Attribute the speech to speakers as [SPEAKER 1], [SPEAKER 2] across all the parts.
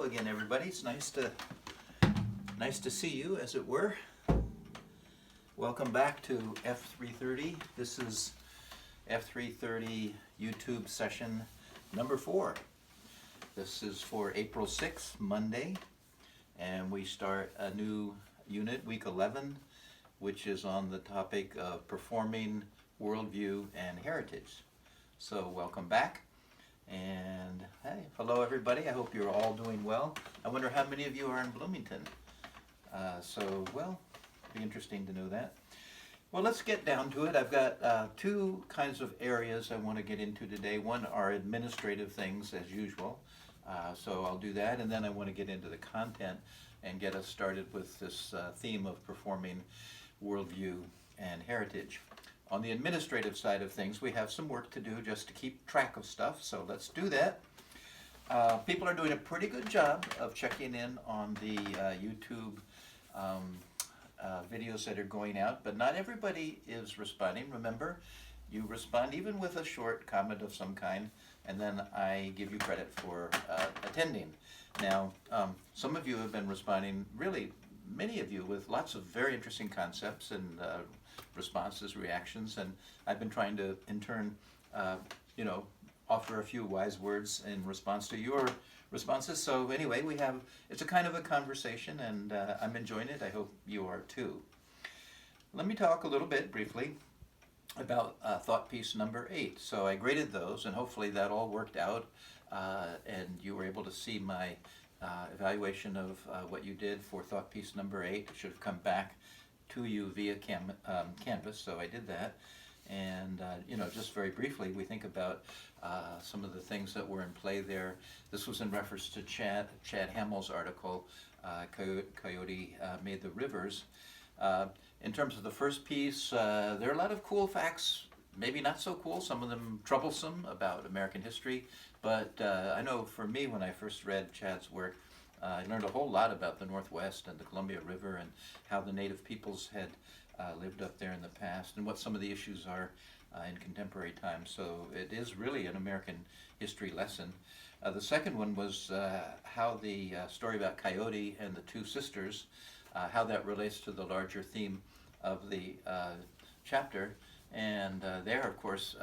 [SPEAKER 1] again, everybody. It's nice to see you, as it were. Welcome back to F330. This is F330 YouTube session number 4. This is for April 6th, Monday, and we start a new unit, week 11, which is on the topic of performing, worldview, and heritage. So welcome back. And hey, hello everybody. I hope you're all doing well. I wonder how many of you are in Bloomington. Well, it'd be interesting to know that. Well, let's get down to it. I've got two kinds of areas I want to get into today. One are administrative things, as usual. So I'll do that, and then I want to get into the content and get us started with this theme of performing, worldview, and heritage. On the administrative side of things, we have some work to do just to keep track of stuff, so let's do that. People are doing a pretty good job of checking in on the YouTube videos that are going out, but not everybody is responding. Remember, you respond even with a short comment of some kind, and then I give you credit for attending. Now, some of you have been responding, really, many of you, with lots of very interesting concepts and responses, reactions, and I've been trying to, in turn, offer a few wise words in response to your responses. So anyway, it's a kind of a conversation, and I'm enjoying it. I hope you are too. Let me talk a little bit briefly about thought piece number 8. So I graded those, and hopefully that all worked out, and you were able to see my evaluation of what you did for thought piece number 8. It should have come back to you via Canvas, so I did that. And just very briefly, we think about some of the things that were in play there. This was in reference to Chad Hamill's article, Coyote Made the Rivers. In terms of the first piece, there are a lot of cool facts, maybe not so cool, some of them troublesome about American history, but I know for me, when I first read Chad's work, I learned a whole lot about the Northwest and the Columbia River and how the native peoples had lived up there in the past and what some of the issues are in contemporary times. So it is really an American history lesson. The second one was how the story about Coyote and the two sisters, how that relates to the larger theme of the chapter. And there, of course,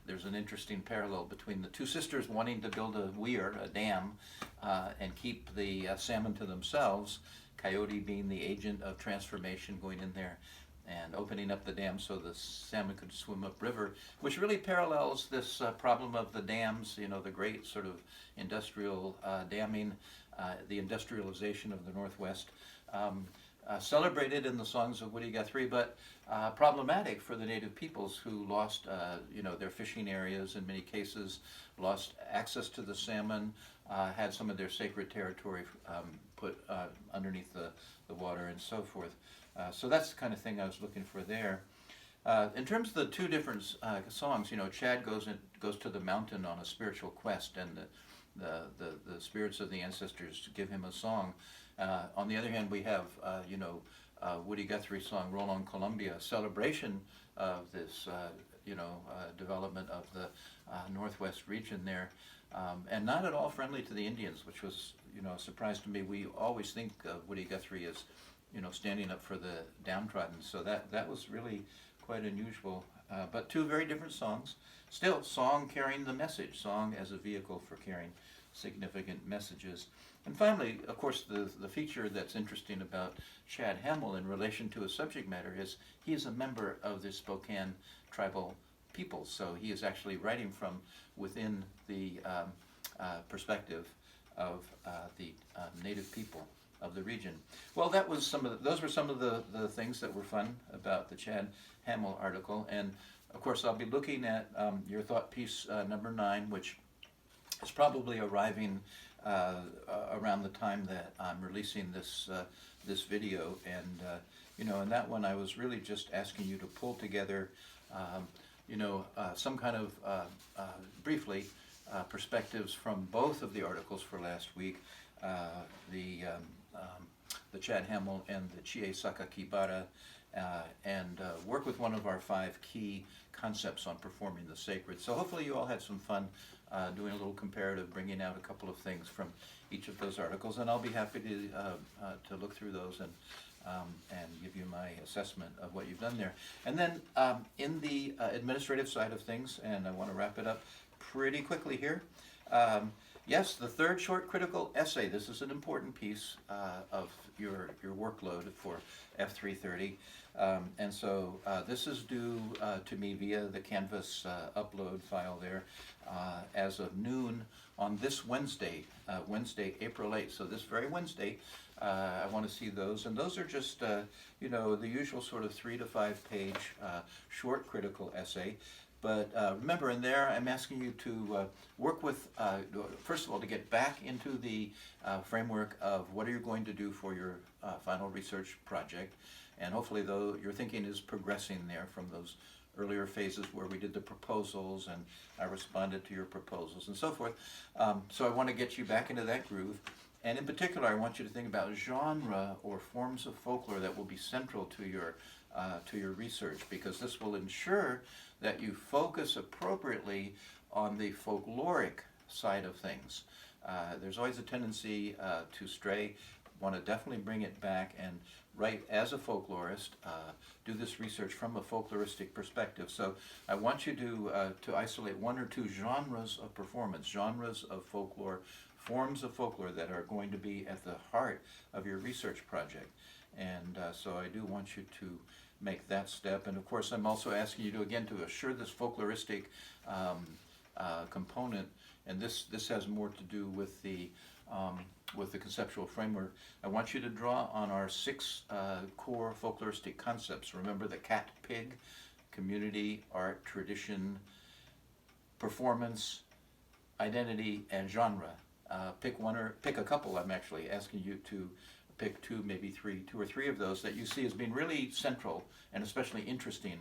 [SPEAKER 1] there's an interesting parallel between the two sisters wanting to build a weir, a dam, and keep the salmon to themselves, Coyote being the agent of transformation, going in there and opening up the dam so the salmon could swim upriver, which really parallels this problem of the dams, the great sort of industrial damming, the industrialization of the Northwest. Celebrated in the songs of Woody Guthrie, but problematic for the native peoples who lost, their fishing areas in many cases, lost access to the salmon, had some of their sacred territory put underneath the water and so forth. So that's the kind of thing I was looking for there. In terms of the two different songs, Chad goes to the mountain on a spiritual quest, and the spirits of the ancestors give him a song. On the other hand, we have, Woody Guthrie's song, Roll on Columbia, a celebration of this, development of the Northwest region there, and not at all friendly to the Indians, which was, a surprise to me. We always think of Woody Guthrie as, standing up for the downtrodden, so that was really quite unusual. But two very different songs. Still, song carrying the message, song as a vehicle for carrying significant messages. And finally, of course, the feature that's interesting about Chad Hamill in relation to his subject matter is he is a member of the Spokane tribal peoples, so he is actually writing from within the perspective of the native people of the region. Well, that was those were some of the things that were fun about the Chad Hamill article, and of course I'll be looking at your thought piece number 9, which is probably arriving around the time that I'm releasing this video, and in that one I was really just asking you to pull together some kind of briefly perspectives from both of the articles for last week, the Chad Hamill and the Chie Sakakibara, and work with with one of our 5 key concepts on performing the sacred. So hopefully you all had some fun doing a little comparative, bringing out a couple of things from each of those articles, and I'll be happy to look through those and give you my assessment of what you've done there. And then in the administrative side of things, and I want to wrap it up pretty quickly here. Yes, the third short critical essay. This is an important piece of your workload for F330. And so this is due to me via the Canvas upload file there as of noon on this Wednesday, Wednesday, April 8th. So this very Wednesday, I want to see those. And those are just, you know, the usual sort of 3 to 5 page short critical essay. But remember, in there, I'm asking you to work with, first of all, to get back into the framework of what are you going to do for your final research project. And hopefully, though, your thinking is progressing there from those earlier phases where we did the proposals and I responded to your proposals and so forth. So I want to get you back into that groove. And in particular, I want you to think about genre or forms of folklore that will be central to your research, because this will ensure that you focus appropriately on the folkloric side of things. There's always a tendency to stray. Want to definitely bring it back and write as a folklorist, do this research from a folkloristic perspective. So I want you to isolate 1 or 2 genres of performance, genres of folklore, forms of folklore that are going to be at the heart of your research project. And so I do want you to make that step. And of course, I'm also asking you to, again, to assure this folkloristic component, and this has more to do with the conceptual framework. I want you to draw on our 6 core folkloristic concepts. Remember the cat, pig, community, art, tradition, performance, identity, and genre. Pick one or pick a couple. I'm actually asking you to pick 2, maybe 3, 2 or 3 of those that you see as being really central and especially interesting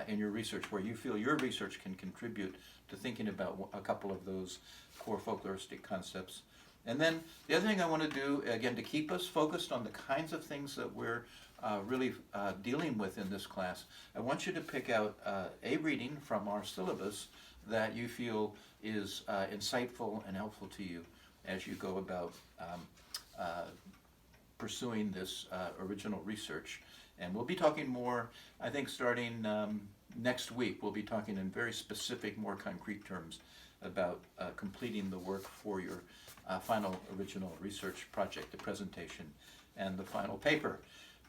[SPEAKER 1] in your research, where you feel your research can contribute to thinking about a couple of those core folkloristic concepts. And then the other thing I want to do, again, to keep us focused on the kinds of things that we're really dealing with in this class, I want you to pick out a reading from our syllabus that you feel is insightful and helpful to you as you go about pursuing this original research. And we'll be talking more, I think, starting next week. We'll be talking in very specific, more concrete terms about completing the work for your final original research project, the presentation, and the final paper.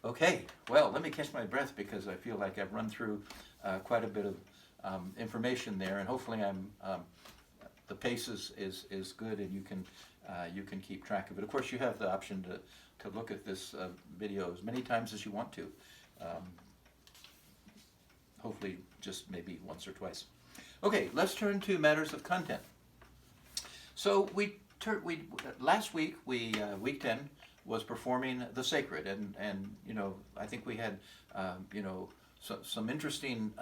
[SPEAKER 1] Okay, well, let me catch my breath because I feel like I've run through quite a bit of information there, and hopefully the pace is good and you can keep track of it. Of course, you have the option to look at this video as many times as you want to. Hopefully just maybe once or twice. Okay, let's turn to matters of content. So last week, week 10 was performing the sacred, and you know, I think we had you know, some interesting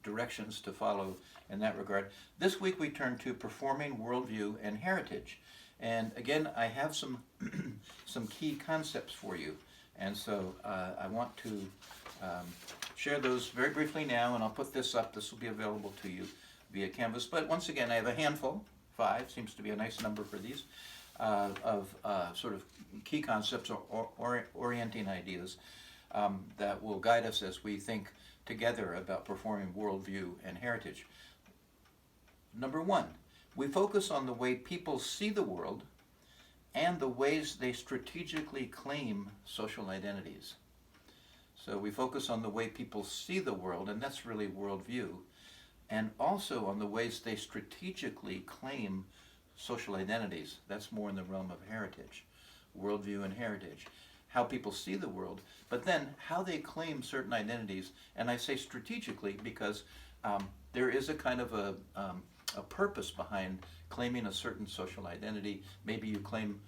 [SPEAKER 1] directions to follow in that regard. This week we turn to performing worldview and heritage, and again I have some some key concepts for you, and so I want to share those very briefly now, and I'll put this up. This will be available to you via Canvas. But once again, I have a handful. 5 seems to be a nice number for these of sort of key concepts or orienting ideas that will guide us as we think together about performing worldview and heritage. Number 1, we focus on the way people see the world and the ways they strategically claim social identities. So we focus on the way people see the world, and that's really worldview, and also on the ways they strategically claim social identities. That's more in the realm of heritage, worldview and heritage. How people see the world, but then how they claim certain identities. And I say strategically because there is a kind of a purpose behind claiming a certain social identity. Maybe you claim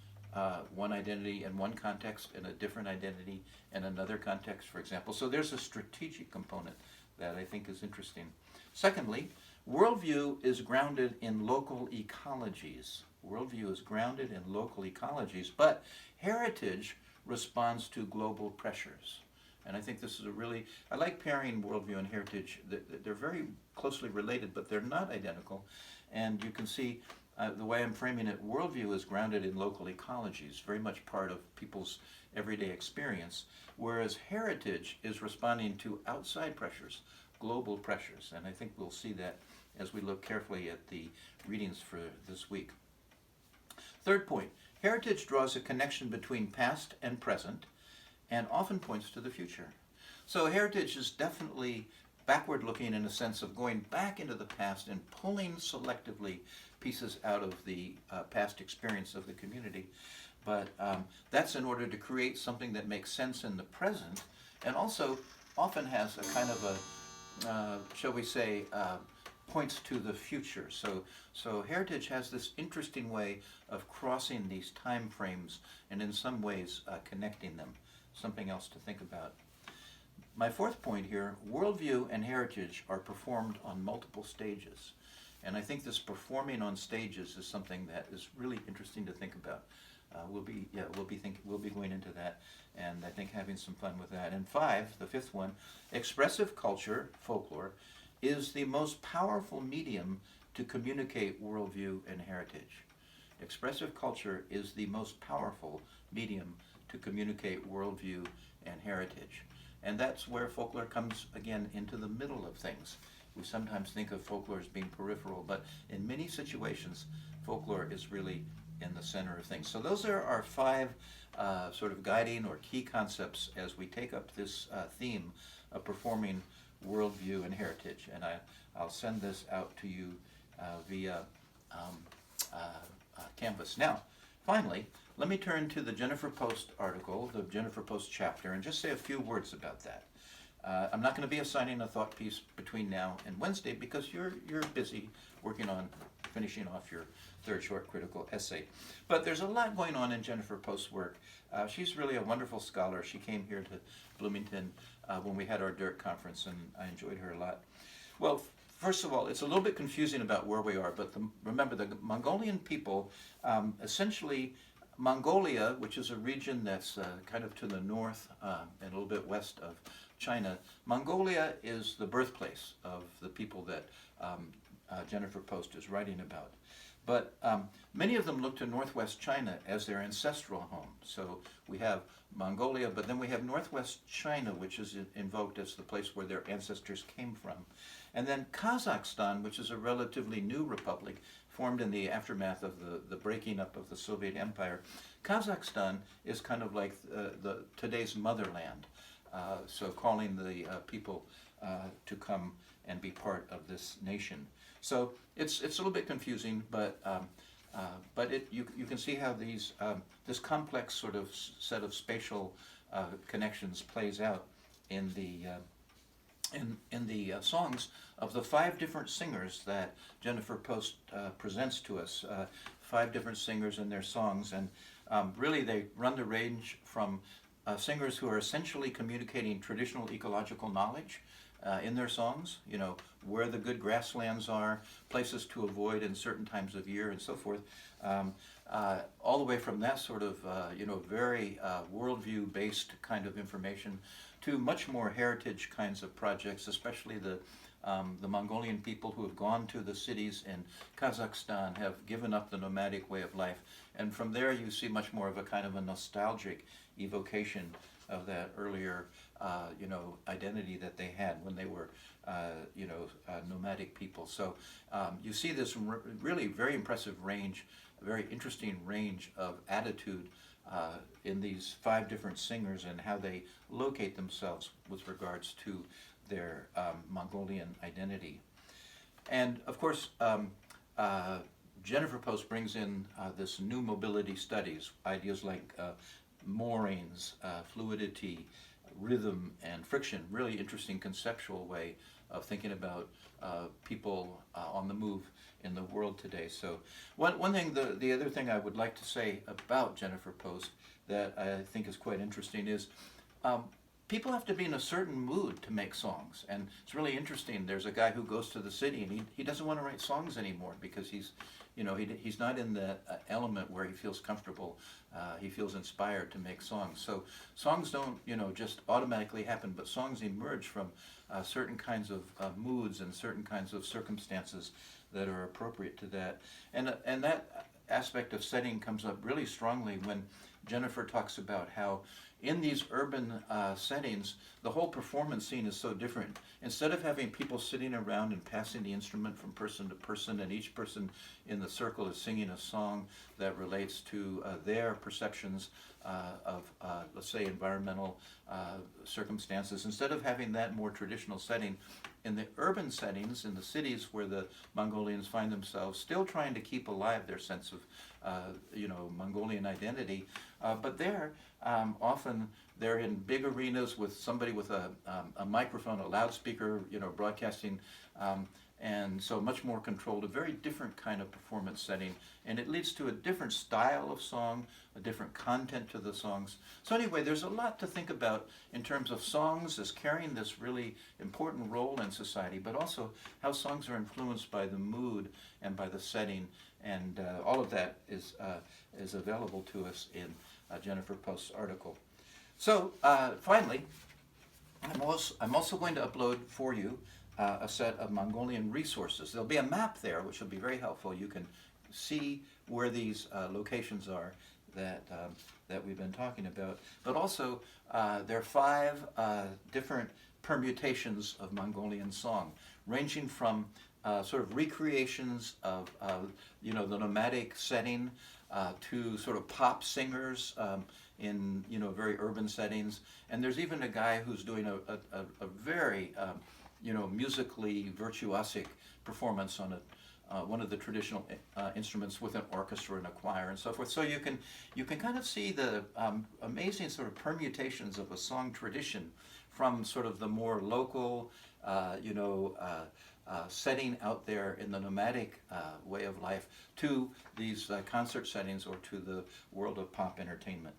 [SPEAKER 1] one identity in one context and a different identity in another context, for example. So there's a strategic component that I think is interesting. Secondly, worldview is grounded in local ecologies. Worldview is grounded in local ecologies, but heritage responds to global pressures. And I think this is a really, I like pairing worldview and heritage. They're very closely related, but they're not identical. And you can see the way I'm framing it, worldview is grounded in local ecologies, very much part of people's everyday experience, whereas heritage is responding to outside pressures, global pressures. And I think we'll see that as we look carefully at the readings for this week. Third point, heritage draws a connection between past and present and often points to the future. So heritage is definitely backward looking in a sense of going back into the past and pulling selectively pieces out of the past experience of the community. But that's in order to create something that makes sense in the present and also often has a kind of a, shall we say, points to the future. So heritage has this interesting way of crossing these time frames and in some ways connecting them. Something else to think about. My fourth point here, worldview and heritage are performed on multiple stages. And I think this performing on stages is something that is really interesting to think about. We'll be going into that, and I think having some fun with that. And five, the fifth one, expressive culture, folklore, is the most powerful medium to communicate worldview and heritage. Expressive culture is the most powerful medium to communicate worldview and heritage. And that's where folklore comes, again, into the middle of things. We sometimes think of folklore as being peripheral, but in many situations, folklore is really in the center of things. So those are our five sort of guiding or key concepts as we take up this theme of performing worldview and heritage. And I'll send this out to you via Canvas. Now, finally, let me turn to the Jennifer Post article, the Jennifer Post chapter, and just say a few words about that. I'm not going to be assigning a thought piece between now and Wednesday because you're busy working on finishing off your third short critical essay. But there's a lot going on in Jennifer Post's work. She's really a wonderful scholar. She came here to Bloomington when we had our DIRT conference, and I enjoyed her a lot. Well, first of all, it's a little bit confusing about where we are, but remember the Mongolian people, essentially Mongolia, which is a region that's kind of to the north and a little bit west of China, Mongolia is the birthplace of the people that Jennifer Post is writing about. But many of them look to northwest China as their ancestral home. So we have Mongolia, but then we have northwest China, which is invoked as the place where their ancestors came from. And then Kazakhstan, which is a relatively new republic, formed in the aftermath of the breaking up of the Soviet Empire. Kazakhstan is kind of like today's motherland, so calling the people to come and be part of this nation. So it's a little bit confusing, but you can see how this complex sort of set of spatial connections plays out in the songs of the five different singers that Jennifer Post presents to us. Five different singers and their songs, and really they run the range from singers who are essentially communicating traditional ecological knowledge in their songs, you know, where the good grasslands are, places to avoid in certain times of year and so forth, all the way from that sort of, very worldview-based kind of information to much more heritage kinds of projects, especially the Mongolian people who have gone to the cities in Kazakhstan have given up the nomadic way of life. And from there you see much more of a kind of a nostalgic evocation of that earlier, identity that they had when they were, nomadic people. So you see this really very impressive range, a very interesting range of attitude in these five different singers and how they locate themselves with regards to their Mongolian identity. And of course, Jennifer Post brings in this new mobility studies, ideas like moorings, fluidity, rhythm, and friction. Really interesting conceptual way of thinking about people on the move in the world today. So one thing, the other thing I would like to say about Jennifer Post that I think is quite interesting is people have to be in a certain mood to make songs. And it's really interesting. There's a guy who goes to the city and he doesn't want to write songs anymore because he's not in the element where he feels comfortable. He feels inspired to make songs. So songs don't, just automatically happen, but songs emerge from certain kinds of moods and certain kinds of circumstances that are appropriate to that. And that aspect of setting comes up really strongly when Jennifer talks about how in these urban settings, the whole performance scene is so different. Instead of having people sitting around and passing the instrument from person to person, and each person in the circle is singing a song that relates to their perceptions of, let's say, environmental circumstances, instead of having that more traditional setting, in the urban settings, in the cities where the Mongolians find themselves, still trying to keep alive their sense of, Mongolian identity, but there, often they're in big arenas with somebody with a microphone, a loudspeaker, broadcasting, and so much more controlled, a very different kind of performance setting, and it leads to a different style of song, a different content to the songs. So anyway, there's a lot to think about in terms of songs as carrying this really important role in society, but also how songs are influenced by the mood and by the setting, and all of that is available to us in Jennifer Post's article. So finally, I'm also going to upload for you a set of Mongolian resources. There'll be a map there, which will be very helpful. You can see where these locations are that we've been talking about. But also, there are 5 different permutations of Mongolian song, ranging from sort of recreations of the nomadic setting to sort of pop singers in very urban settings. And there's even a guy who's doing a very musically virtuosic performance on one of the traditional instruments with an orchestra and a choir and so forth. So you can kind of see the amazing sort of permutations of a song tradition from sort of the more local, setting out there in the nomadic way of life to these concert settings or to the world of pop entertainment.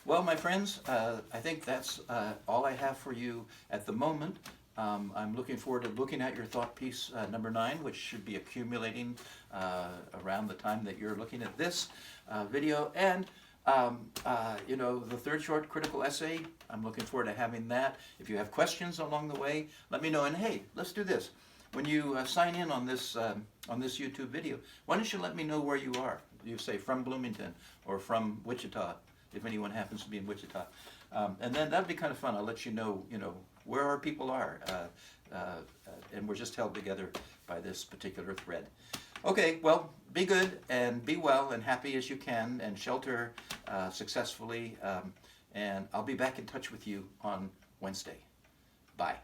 [SPEAKER 1] Well, my friends, I think that's all I have for you at the moment. I'm looking forward to looking at your thought piece number 9, which should be accumulating around the time that you're looking at this video. And the third short critical essay, I'm looking forward to having that. If you have questions along the way, let me know. And hey, let's do this. When you sign in on this YouTube video, why don't you let me know where you are? You say from Bloomington or from Wichita, if anyone happens to be in Wichita. And then that'd be kind of fun. I'll let you know, where our people are. And we're just held together by this particular thread. Okay, well, be good and be well and happy as you can and shelter successfully. And I'll be back in touch with you on Wednesday. Bye.